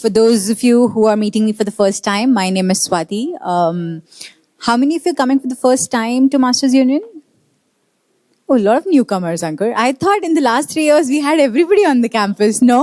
For those of you who are meeting me for the first time, my name is Swati. How many of you are coming for the first time to Masters Union? Oh, a lot of newcomers, Ankur. I thought in the last 3 years we had everybody on the campus. No?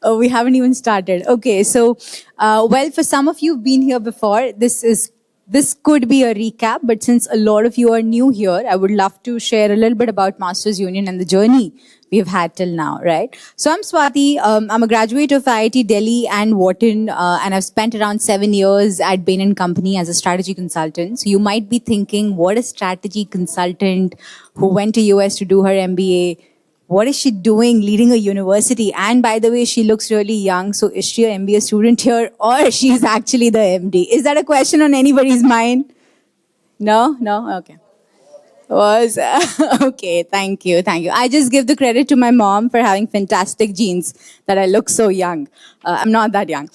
Oh, we haven't even started. Okay, so, well, for some of you who've been here before, this could be a recap, but since a lot of you are new here, I would love to share a little bit about Masters Union and the journey we've had till now, right? So I'm Swati. I'm a graduate of IIT Delhi and Wharton, and I've spent around 7 years at Bain & Company as a strategy consultant. So you might be thinking, what a strategy consultant who went to US to do her MBA. What is she doing leading a university? And by the way, she looks really young. So is she an MBA student here or she's actually the MD? Is that a question on anybody's mind? No? Okay. Okay, thank you. I just give the credit to my mom for having fantastic genes that I look so young. I'm not that young.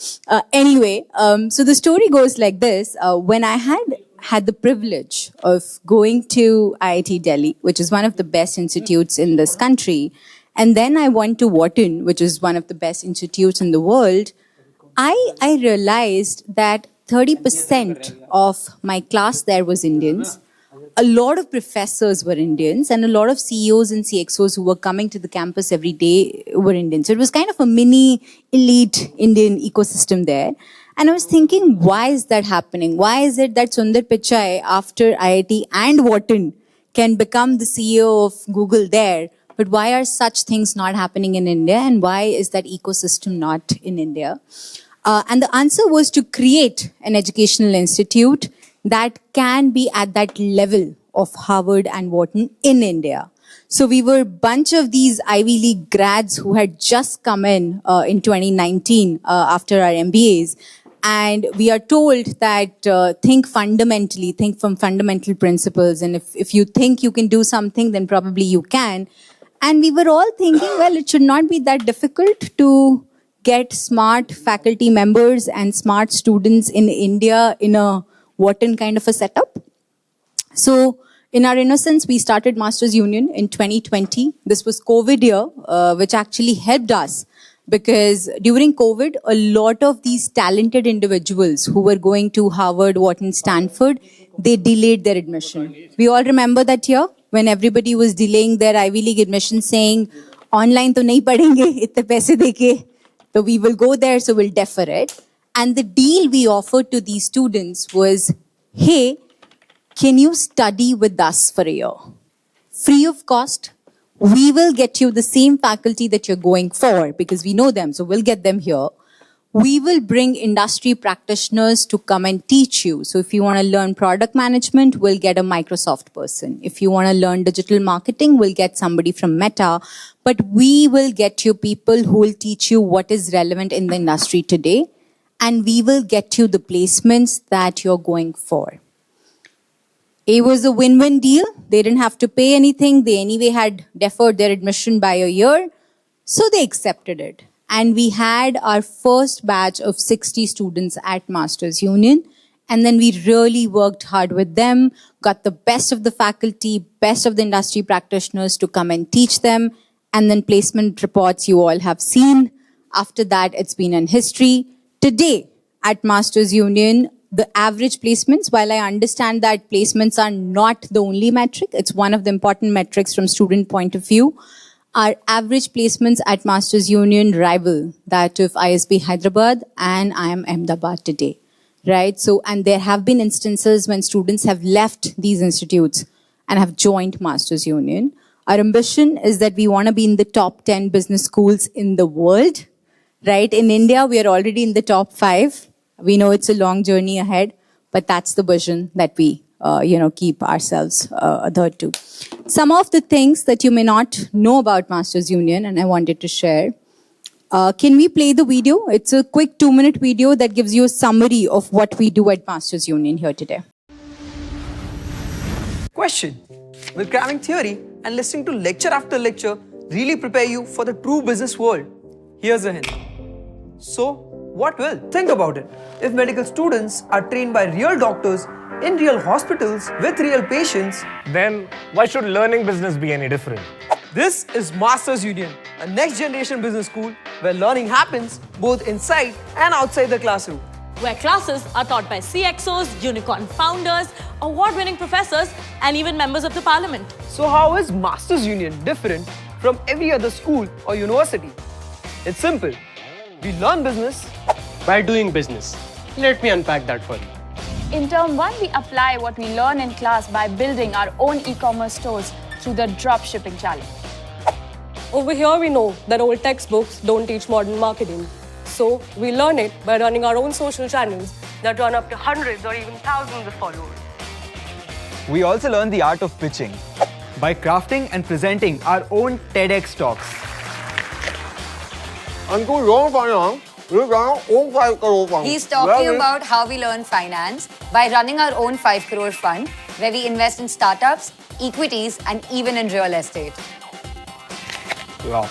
Anyway, so the story goes like this. When I had the privilege of going to IIT Delhi, which is one of the best institutes in this country, and then I went to Wharton, which is one of the best institutes in the world, I realized that 30% of my class there was Indians. A lot of professors were Indians, and a lot of CEOs and CXOs who were coming to the campus every day were Indians. So it was kind of a mini elite Indian ecosystem there. And I was thinking, why is that happening? Why is it that Sundar Pichai, after IIT and Wharton, can become the CEO of Google there? But why are such things not happening in India? And why is that ecosystem not in India? And the answer was to create an educational institute that can be at that level of Harvard and Wharton in India. So we were a bunch of these Ivy League grads who had just come in 2019 after our MBAs. And we are told that think from fundamental principles. And if you think you can do something, then probably you can. And we were all thinking, well, it should not be that difficult to get smart faculty members and smart students in India in a Wharton kind of a setup. So in our innocence, we started Masters Union in 2020. This was COVID year, which actually helped us because during COVID, a lot of these talented individuals who were going to Harvard, Wharton, Stanford, they delayed their admission. We all remember that year when everybody was delaying their Ivy League admission saying, online to nahi padhenge, itne paise deke, so we will go there, so we'll defer it. And the deal we offered to these students was, hey, can you study with us for a year? Free of cost. We will get you the same faculty that you're going for because we know them, so we'll get them here. We will bring industry practitioners to come and teach you. So if you want to learn product management, we'll get a Microsoft person. If you want to learn digital marketing, we'll get somebody from Meta. But we will get you people who will teach you what is relevant in the industry today. And we will get you the placements that you're going for. It was a win-win deal. They didn't have to pay anything. They anyway had deferred their admission by a year. So they accepted it. And we had our first batch of 60 students at Masters Union. And then we really worked hard with them, got the best of the faculty, best of the industry practitioners to come and teach them. And then placement reports you all have seen. After that, it's been in history. Today, at Masters Union, the average placements, while I understand that placements are not the only metric, it's one of the important metrics from student point of view, our average placements at Masters Union rival that of ISB Hyderabad and IIM Ahmedabad today, right? So, and there have been instances when students have left these institutes and have joined Masters Union. Our ambition is that we want to be in the top 10 business schools in the world. Right? In India, we are already in the top 5. We know it's a long journey ahead, but that's the vision that we, keep ourselves adhered to. Some of the things that you may not know about Masters Union, and I wanted to share. Can we play the video? It's a quick 2-minute video that gives you a summary of what we do at Masters Union here today. Question. Will cramming theory and listening to lecture after lecture really prepare you for the true business world? Here's a hint. So, what will? Think about it. If medical students are trained by real doctors in real hospitals with real patients, then why should learning business be any different? This is Masters Union, a next generation business school where learning happens both inside and outside the classroom. Where classes are taught by CXOs, unicorn founders, award-winning professors, and even members of the parliament. So how is Masters Union different from every other school or university? It's simple. We learn business by doing business. Let me unpack that for you. In term 1, we apply what we learn in class by building our own e-commerce stores through the drop shipping challenge. Over here, we know that old textbooks don't teach modern marketing. So we learn it by running our own social channels that run up to hundreds or even thousands of followers. We also learn the art of pitching by crafting and presenting our own TEDx talks. He's talking about how we learn finance by running our own 5 crore fund where we invest in startups, equities and even in real estate. Wow.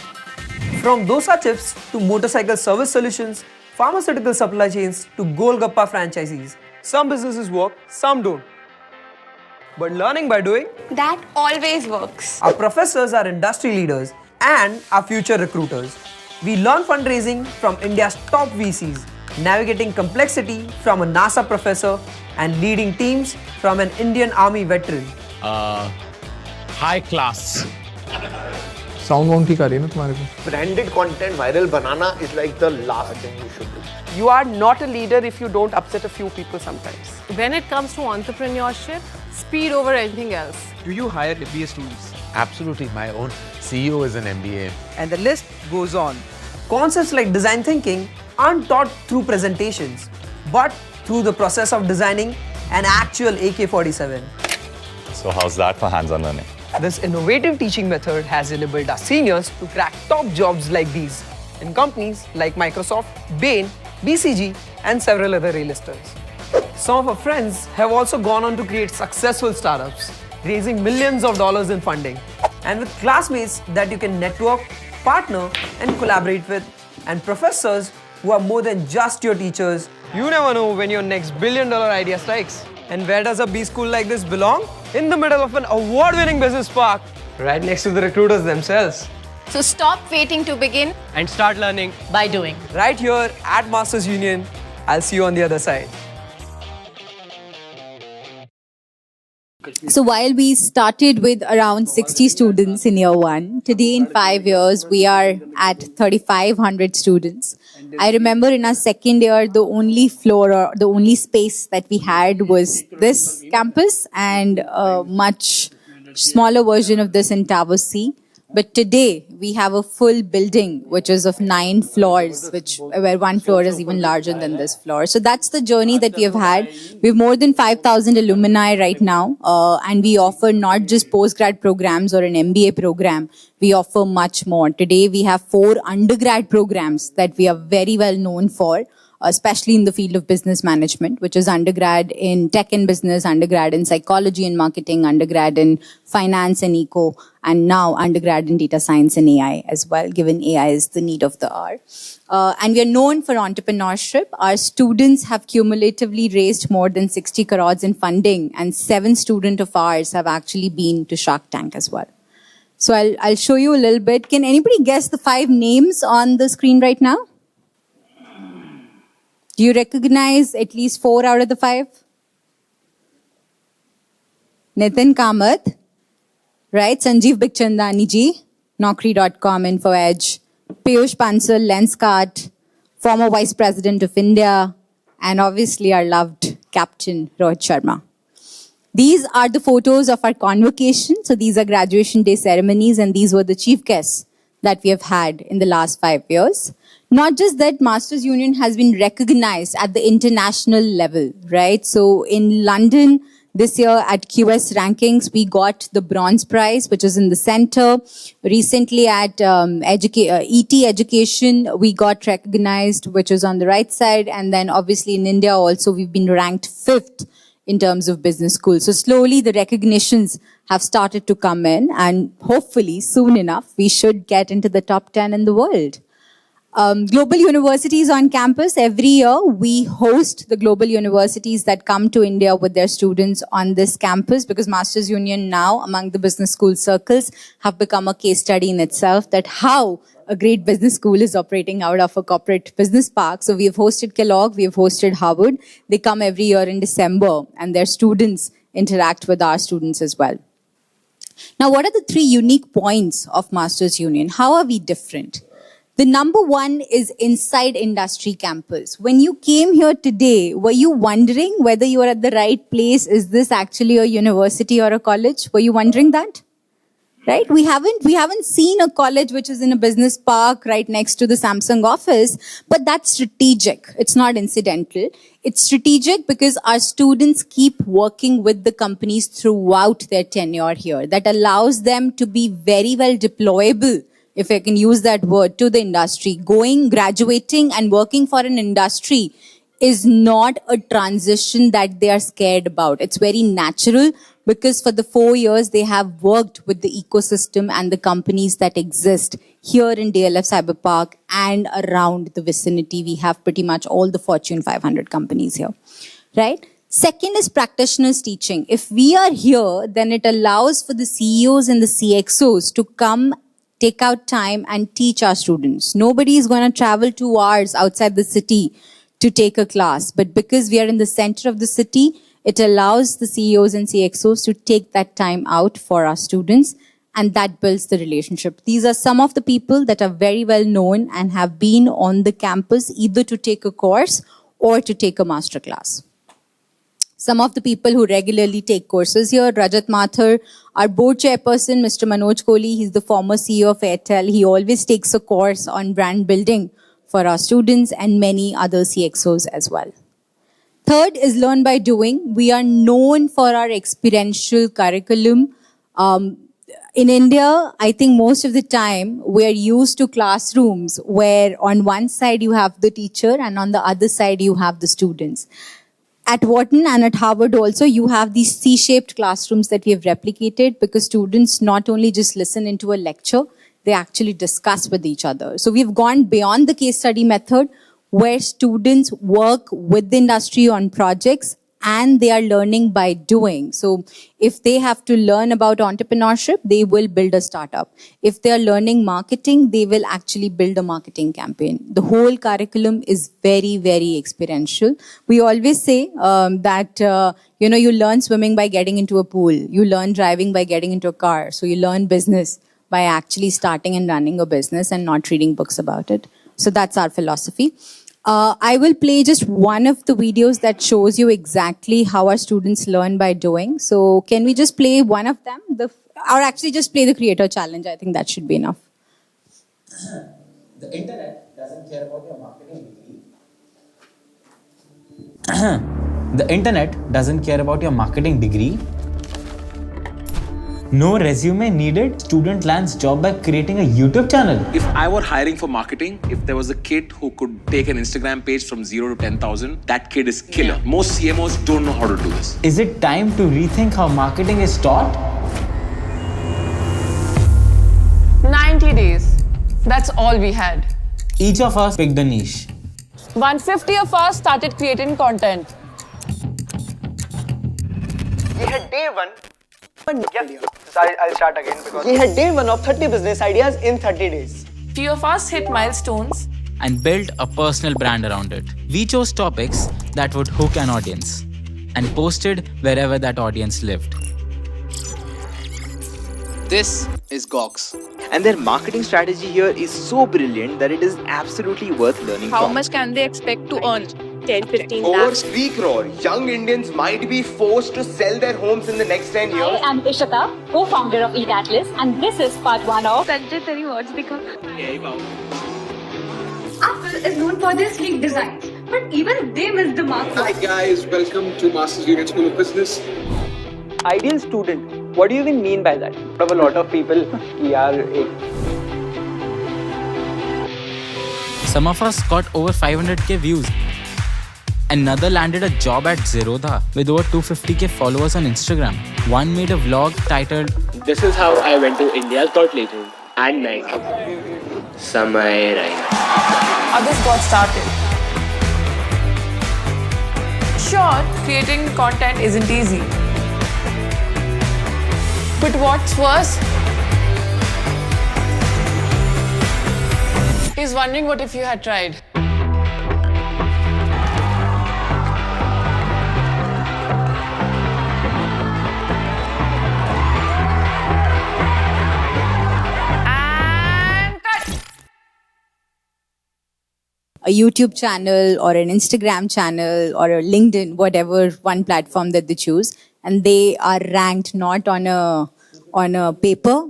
From dosa chips to motorcycle service solutions, pharmaceutical supply chains to Golgappa franchisees. Some businesses work, some don't. But learning by doing, That always works. our professors are industry leaders and our future recruiters. We learn fundraising from India's top VCs, navigating complexity from a NASA professor, and leading teams from an Indian Army veteran. High class. Sound wound ठीक आ रही है ना तुम्हारे को? Branded content viral banana is like the last thing you should do. You are not a leader if you don't upset a few people sometimes. When it comes to entrepreneurship, speed over anything else. Do you hire MBA students? Absolutely. My own CEO is an MBA. And the list goes on. Concepts like design thinking aren't taught through presentations, but through the process of designing an actual AK-47. So how's that for hands-on learning? This innovative teaching method has enabled our seniors to crack top jobs like these in companies like Microsoft, Bain, BCG, and several other A-listers. Some of our friends have also gone on to create successful startups, raising millions of dollars in funding, and with classmates that you can network, partner, and collaborate with, and professors who are more than just your teachers. You never know when your next billion-dollar idea strikes. And where does a B school like this belong? In the middle of an award-winning business park, right next to the recruiters themselves. So stop waiting to begin. And start learning. By doing. Right here at Masters Union. I'll see you on the other side. So while we started with around 60 students in year 1, today in 5 years, we are at 3,500 students. I remember in our second year, the only floor or the only space that we had was this campus and a much smaller version of this in Tower C. But today, we have a full building, which is of 9 floors, where one floor is even larger than this floor. So that's the journey that we have had. We have more than 5,000 alumni right now, and we offer not just postgrad programs or an MBA program. We offer much more. Today, we have 4 undergrad programs that we are very well known for, especially in the field of business management, which is undergrad in tech and business, undergrad in psychology and marketing, undergrad in finance and eco, and now undergrad in data science and AI as well, given AI is the need of the hour. And we are known for entrepreneurship. Our students have cumulatively raised more than 60 crores in funding, and 7 students of ours have actually been to Shark Tank as well. So I'll show you a little bit. Can anybody guess the 5 names on the screen right now? Do you recognize at least 4 out of the 5? Nitin Kamath, right? Sanjeev Bikhchandani ji, Naukri.com, InfoEdge, Piyush Bansal, Lenskart, former Vice President of India, and obviously our loved Captain Rohit Sharma. These are the photos of our convocation. So these are graduation day ceremonies, and these were the chief guests that we have had in the last 5 years. Not just that, Masters Union has been recognized at the international level, right? So in London, this year at QS rankings, we got the bronze prize, which is in the center. Recently at ET Education, we got recognized, which is on the right side. And then obviously in India also, we've been ranked 5th in terms of business schools. So slowly the recognitions have started to come in, and hopefully soon enough, we should get into the top 10 in the world. Global universities on campus. Every year, we host the global universities that come to India with their students on this campus, because Masters Union now, among the business school circles, have become a case study in itself, that how a great business school is operating out of a corporate business park. So we have hosted Kellogg, we have hosted Harvard. They come every year in December, and their students interact with our students as well. Now, what are the 3 unique points of Masters Union? How are we different? The number one is inside industry campus. When you came here today, were you wondering whether you are at the right place? Is this actually a university or a college? Were you wondering that? Right? We haven't seen a college which is in a business park right next to the Samsung office, but that's strategic. It's not incidental. It's strategic because our students keep working with the companies throughout their tenure here. That allows them to be very well deployable, if I can use that word, to the industry. Graduating and working for an industry is not a transition that they are scared about. It's very natural, because for the 4 years they have worked with the ecosystem and the companies that exist here in DLF Cyber Park and around the vicinity. We have pretty much all the Fortune 500 companies here, right? Second is practitioners teaching. If we are here, then it allows for the CEOs and the CXOs to come, take out time and teach our students. Nobody is going to travel 2 hours outside the city to take a class. But because we are in the center of the city, it allows the CEOs and CXOs to take that time out for our students, and that builds the relationship. These are some of the people that are very well known and have been on the campus either to take a course or to take a master class. Some of the people who regularly take courses here, Rajat Mathur, our board chairperson, Mr. Manoj Kohli, he's the former CEO of Airtel. He always takes a course on brand building for our students, and many other CXOs as well. Third is learn by doing. We are known for our experiential curriculum. In India, I think most of the time we are used to classrooms where on one side you have the teacher and on the other side you have the students. At Wharton and at Harvard also, you have these C-shaped classrooms that we have replicated, because students not only just listen into a lecture, they actually discuss with each other. So we've gone beyond the case study method, where students work with the industry on projects and they are learning by doing. So if they have to learn about entrepreneurship, they will build a startup. If they are learning marketing, they will actually build a marketing campaign. The whole curriculum is very, very experiential. We always say that, you learn swimming by getting into a pool. You learn driving by getting into a car. So you learn business by actually starting and running a business and not reading books about it. So that's our philosophy. I will play just one of the videos that shows you exactly how our students learn by doing. So can we just play one of them? Or actually just play the creator challenge. I think that should be enough. The internet doesn't care about your marketing degree. The internet doesn't care about your marketing degree. No resume needed. Student lands job by creating a YouTube channel. If I were hiring for marketing, if there was a kid who could take an Instagram page from 0 to 10,000, that kid is killer. Yeah. Most CMOs don't know how to do this. Is it time to rethink how marketing is taught? 90 days. That's all we had. Each of us picked a niche. 150 of us started creating content. We had day one. I'll start again because we had day one of 30 business ideas in 30 days. Few of us hit milestones and built a personal brand around it. We chose topics that would hook an audience and posted wherever that audience lived. This is Gox. And their marketing strategy here is so brilliant that it is absolutely worth learning How from. much can they expect to earn? 10-15 Over lakhs. 3 crore young Indians might be forced to sell their homes in the next 10 years. I am Ishita, co-founder of Eat Atlas, and this is part 1 of Sanjay, teri words dikha. Apple is known for their sleek designs, but even they miss the mark. Hi guys, welcome to Masters Union School of Business. Ideal student. What do you even mean by that? Of a lot of people, we are Some of us got over 500k views. Another landed a job at Zerodha with over 250k followers on Instagram. One made a vlog titled, This is how I went to India's Got Legend. and Nike. Samay Raina. How this got started? Sure, creating content isn't easy. But what's worse is wondering what if you had tried. A YouTube channel or an Instagram channel or a LinkedIn, whatever one platform that they choose, and they are ranked not on a paper,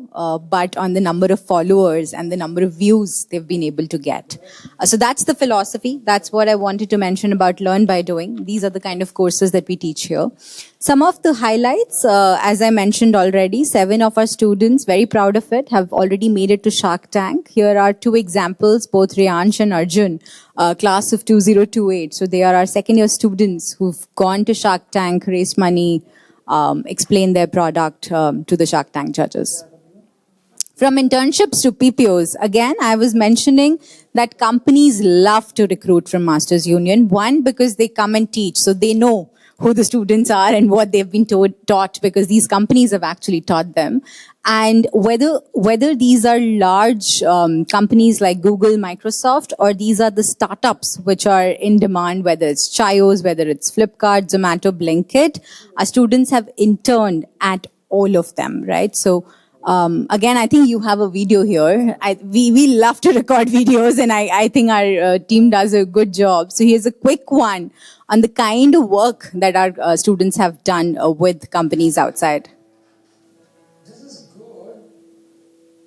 but on the number of followers and the number of views they've been able to get. So that's the philosophy. That's what I wanted to mention about Learn by Doing. These are the kind of courses that we teach here. Some of the highlights, as I mentioned already, 7 of our students, very proud of it, have already made it to Shark Tank. Here are 2 examples, both Riyansh and Arjun, class of 2028. So they are our second-year students who've gone to Shark Tank, raised money, explain their product to the Shark Tank judges. From internships to PPOs, again, I was mentioning that companies love to recruit from Masters Union. One, because they come and teach, so they know who the students are and what they've been taught, because these companies have actually taught them. And whether these are large companies like Google, Microsoft, or these are the startups which are in demand, whether it's Chios, whether it's Flipkart, Zomato, Blinkit, our students have interned at all of them, right? So again, I think you have a video here. We love to record videos, and I think our team does a good job. So here's a quick one on the kind of work that our students have done with companies outside. This is good,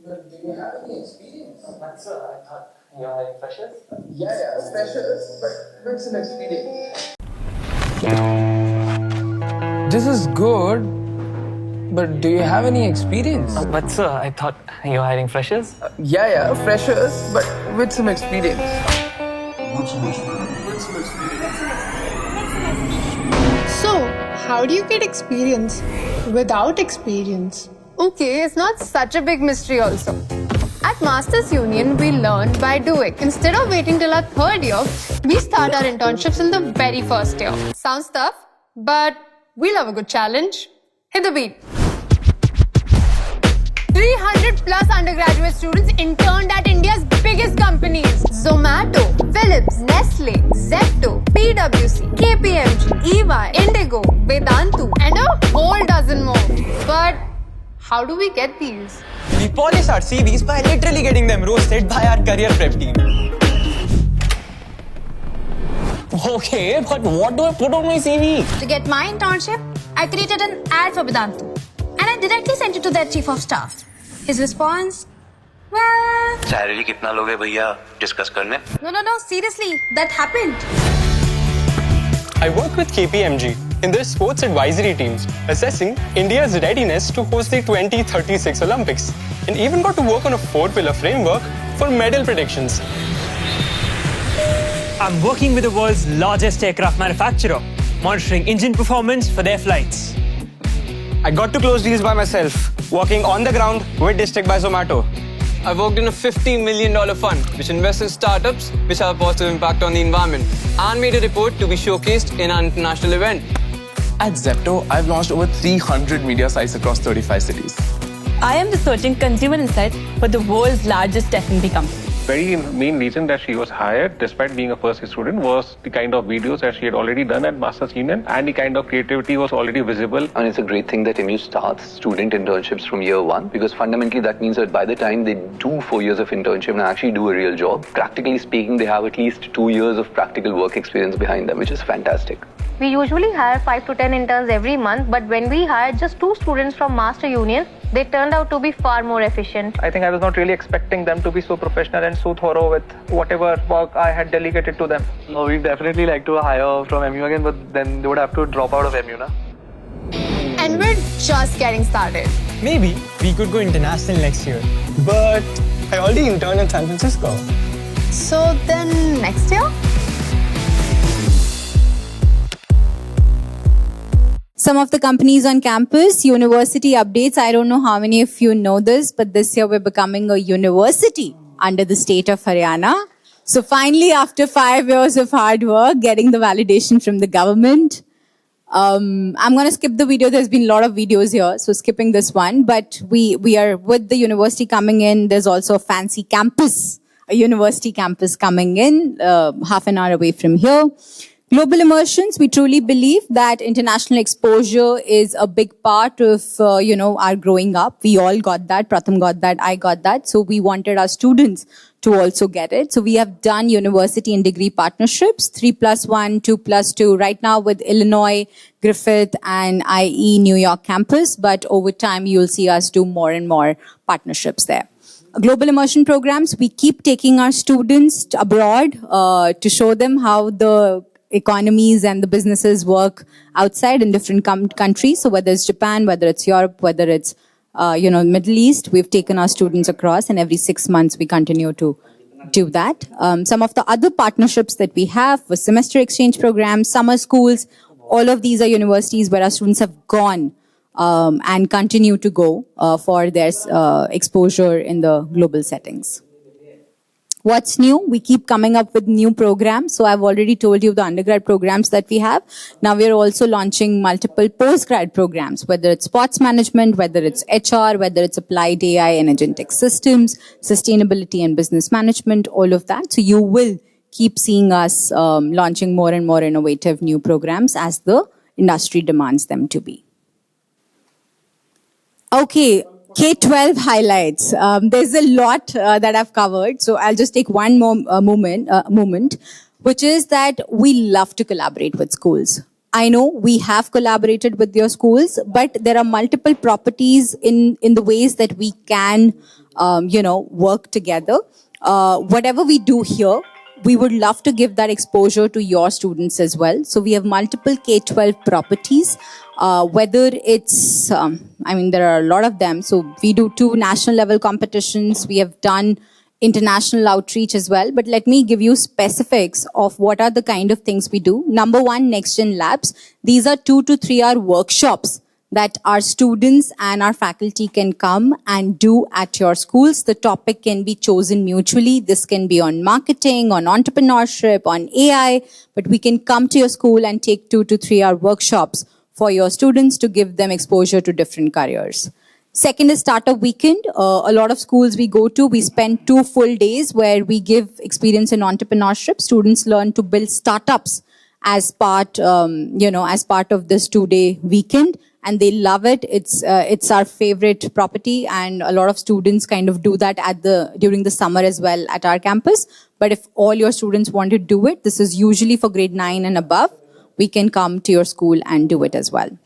but do you have any experience? Sir, I thought you were hiring freshers. Yeah, freshers, but with some experience. This is good, but do you have any experience? But sir, I thought you were hiring freshers. Yeah, freshers, but with some experience. So, how do you get experience without experience? Okay, it's not such a big mystery also. At Masters Union, we learn by doing. Instead of waiting till our 3rd year, we start our internships in the very first year. Sounds tough, but we love a good challenge. Hit the beat. 300 plus undergraduate students interned at India's biggest companies. Zomato, Philips, Nestle, Zepto, PwC, KPMG, EY, Indigo, Vedantu, and a whole dozen more. But how do we get these? We polish our CVs by literally getting them roasted by our career prep team. Okay, but what do I put on my CV? To get my internship, I created an ad for Vedantu, and I directly sent it to their chief of staff. His response, well... Salary kitna loge bhaiya? Discuss karne? No, seriously, that happened. I work with KPMG in their sports advisory teams, assessing India's readiness to host the 2036 Olympics, and even got to work on a 4-pillar framework for medal predictions. I'm working with the world's largest aircraft manufacturer, monitoring engine performance for their flights. I got to close deals by myself, working on the ground with District by Zomato. I worked in a $50 million fund which invests in startups which have a positive impact on the environment and made a report to be showcased in an international event. At Zepto, I've launched over 300 media sites across 35 cities. I am researching consumer insights for the world's largest F&B company. Very main reason that she was hired, despite being a first year student, was the kind of videos that she had already done at Masters Union, and the kind of creativity was already visible. And it's a great thing that MU starts student internships from year 1, because fundamentally that means that by the time they do 4 years of internship and actually do a real job, practically speaking, they have at least 2 years of practical work experience behind them, which is fantastic. We usually hire 5 to 10 interns every month, but when we hired just 2 students from Master Union, they turned out to be far more efficient. I think I was not really expecting them to be so professional and so thorough with whatever work I had delegated to them. No, we'd definitely like to hire from MU again, but then they would have to drop out of MU now. And we're just getting started. Maybe we could go international next year. But I already interned in San Francisco. So then next year? Some of the companies on campus, university updates. I don't know how many of you know this, but this year we're becoming a university under the state of Haryana. So finally, after 5 years of hard work, getting the validation from the government. I'm going to skip the video. There's been a lot of videos here, so skipping this one. But we are with the university coming in. There's also a fancy campus, a university campus coming in, half an hour away from here. Global immersions, we truly believe that international exposure is a big part of, our growing up. We all got that. Pratham got that. I got that. So we wanted our students to also get it. So we have done university and degree partnerships, 3+1, 2+2, right now with Illinois, Griffith, and IE New York campus. But over time, you'll see us do more and more partnerships there. Global immersion programs, we keep taking our students abroad to show them how the economies and the businesses work outside in different countries. So whether it's Japan, whether it's Europe, whether it's Middle East, we've taken our students across, and every 6 months we continue to do that. Some of the other partnerships that we have were semester exchange programs, summer schools. All of these are universities where our students have gone and continue to go for their exposure in the global settings. What's new? We keep coming up with new programs. So I've already told you the undergrad programs that we have. Now we're also launching multiple postgrad programs, whether it's sports management, whether it's HR, whether it's applied AI and agentic systems, sustainability and business management, all of that. So you will keep seeing us launching more and more innovative new programs as the industry demands them to be. Okay. K-12 highlights. There's a lot that I've covered, so I'll just take one more moment, which is that we love to collaborate with schools. I know we have collaborated with your schools, but there are multiple properties in the ways that we can, work together. Whatever we do here, we would love to give that exposure to your students as well. So we have multiple K-12 properties. Whether it's, there are a lot of them. So we do 2 national level competitions. We have done international outreach as well. But let me give you specifics of what are the kind of things we do. Number 1, Next Gen Labs. These are 2 to 3 hour workshops that our students and our faculty can come and do at your schools. The topic can be chosen mutually. This can be on marketing, on entrepreneurship, on AI, but we can come to your school and take 2 to 3 hour workshops for your students to give them exposure to different careers. Second is Startup Weekend. A lot of schools we go to, we spend 2 full days where we give experience in entrepreneurship. Students learn to build startups as part, as part of this 2-day weekend, and they love it. It's our favorite property, and a lot of students kind of do that during the summer as well at our campus. But if all your students want to do it, this is usually for grade 9 and above. We can come to your school and do it as well.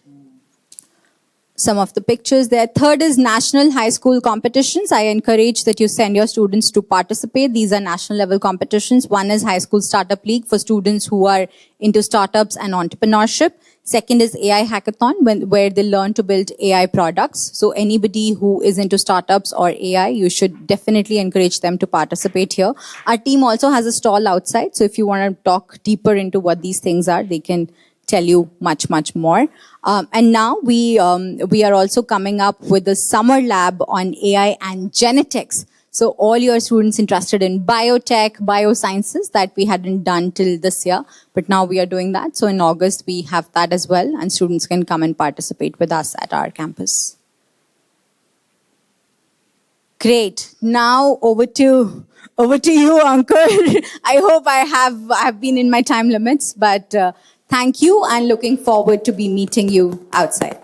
Some of the pictures there. Third is national high school competitions. I encourage that you send your students to participate. These are national level competitions. One is High School Startup League for students who are into startups and entrepreneurship. Second is AI Hackathon, where they learn to build AI products. So anybody who is into startups or AI, you should definitely encourage them to participate here. Our team also has a stall outside. So if you want to talk deeper into what these things are, they can tell you much, much more. And now we are also coming up with a summer lab on AI and genetics. So all your students interested in biotech, biosciences that we hadn't done till this year, but now we are doing that. So in August, we have that as well, and students can come and participate with us at our campus. Great. Now over to you, Ankur. I hope I have been in my time limits, but thank you, and looking forward to be meeting you outside.